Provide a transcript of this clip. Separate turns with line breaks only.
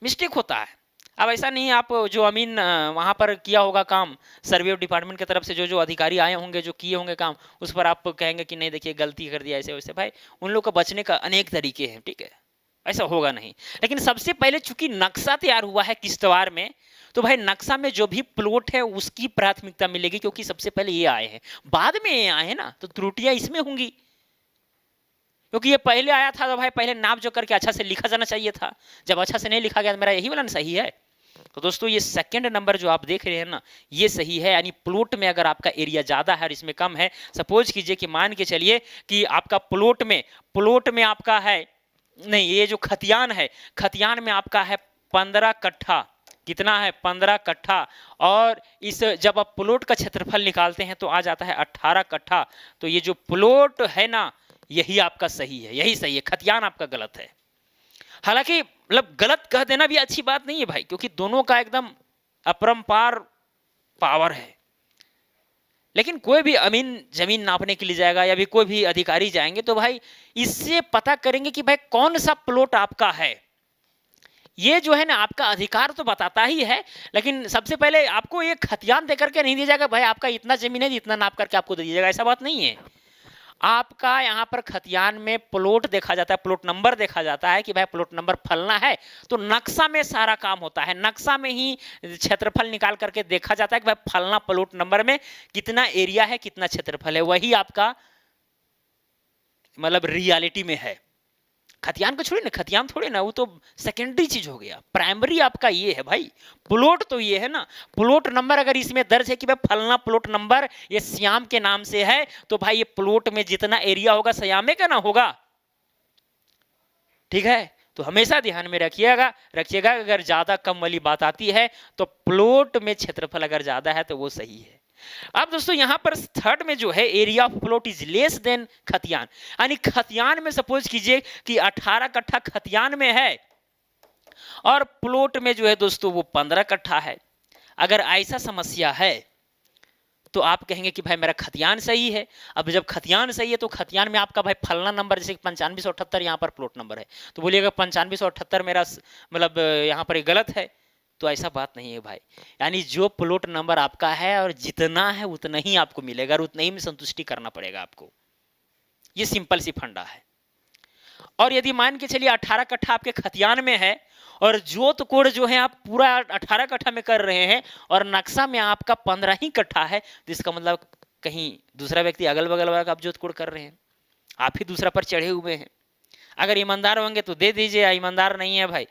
Mistake होता है। अब ऐसा नहीं है, आप जो अमीन वहाँ पर किया होगा काम, सर्वे डिपार्टमेंट की तरफ से जो जो अधिकारी आए होंगे, जो किए होंगे काम, उस पर आप कहेंगे कि नहीं देखिए गलती कर दिया ऐसे वैसे। भाई उन लोग को बचने का अनेक तरीके हैं, ठीक है, ऐसा होगा नहीं। लेकिन सबसे पहले चूंकि नक्शा तैयार हुआ है किश्तवाड़ में, तो भाई नक्शा में जो भी प्लॉट है उसकी प्राथमिकता मिलेगी, क्योंकि सबसे पहले ये आए हैं, बाद में ये आए हैं ना, तो त्रुटियां इसमें होंगी। क्योंकि ये पहले आया था तो भाई पहले नाप जो करके अच्छा से लिखा जाना चाहिए था। जब अच्छा से नहीं लिखा गया तो मेरा यही वाला ना सही है। तो दोस्तों ये सेकंड नंबर जो आप देख रहे हैं ना, ये सही है। यानी प्लॉट में अगर आपका एरिया ज्यादा है और इसमें कम है, सपोज कीजिए कि मान के चलिए कि आपका प्लॉट में आपका है, नहीं ये जो खतियान है, खतियान में आपका है 15 कट्ठा। कितना है? 15 कट्ठा। और इस जब आप प्लॉट का क्षेत्रफल निकालते हैं तो आ जाता है 18 कट्ठा। तो ये जो प्लॉट है ना, यही आपका सही है, यही सही है, खतियान आपका गलत है। हालांकि मतलब गलत कह देना भी अच्छी बात नहीं है भाई, क्योंकि दोनों का एकदम अपरंपार पावर है। लेकिन कोई भी अमीन जमीन नापने के लिए जाएगा या भी कोई भी अधिकारी जाएंगे तो भाई इससे पता करेंगे कि भाई कौन सा प्लॉट आपका है। ये जो है ना आपका अधिकार तो बताता ही है, लेकिन सबसे पहले आपको ये खतियान देकर के नहीं दिया जाएगा भाई आपका इतना जमीन है, इतना नाप करके आपको दे दिया जाएगा, ऐसा बात नहीं है। आपका यहाँ पर खतियान में प्लॉट देखा जाता है, प्लॉट नंबर देखा जाता है कि भाई प्लॉट नंबर फलना है, तो नक्शा में सारा काम होता है, नक्शा में ही क्षेत्रफल निकाल करके देखा जाता है कि भाई फलना प्लॉट नंबर में कितना एरिया है, कितना क्षेत्रफल है, वही आपका मतलब रियलिटी में है। खतियान को छोड़िए ना, खतियान थोड़े ना, वो तो सेकेंडरी चीज हो गया, प्राइमरी आपका ये है भाई, प्लॉट तो ये है ना। प्लॉट नंबर अगर इसमें दर्ज है कि भाई फलना प्लॉट नंबर ये श्याम के नाम से है, तो भाई ये प्लॉट में जितना एरिया होगा श्यामे का ना होगा, ठीक है। तो हमेशा ध्यान में रखिएगा अगर ज्यादा कम वाली बात आती है तो प्लॉट में क्षेत्रफल अगर ज्यादा है तो वो सही है। अब दोस्तों यहां पर थर्ड में जो है area of plot is less than खतियान, यानी खतियान में सपोज कीजिए कि 18 कट्ठा खतियान में है और प्लॉट में जो है दोस्तों वो 15 कट्ठा है। अगर ऐसा समस्या है तो आप कहेंगे कि भाई मेरा खतियान सही है। अब जब खतियान सही है तो खतियान में आपका भाई फलना नंबर जैसे 9578 यहाँ पर प्लॉट नंबर है, तो बोलिएगा 9578 मेरा मतलब यहाँ पर गलत है, तो ऐसा बात नहीं है भाई। यानी जो प्लॉट नंबर आपका है और जितना है उतना ही आपको मिलेगा और उतना ही में संतुष्टि करना पड़ेगा आपको, ये सिंपल सी फंडा है। और यदि मान के चलिए 18 कट्ठा आपके खतियान में है और जोत कोड़ जो है आप पूरा 18 कट्ठा में कर रहे हैं और नक्शा में आपका 15 ही कट्ठा है, तो इसका मतलब कहीं दूसरा व्यक्ति अगल बगल वाला आप जोत कोड़ कर रहे हैं, आप ही दूसरा पर चढ़े हुए हैं। अगर ईमानदार होंगे तो दे दीजिए, ईमानदार नहीं है भाई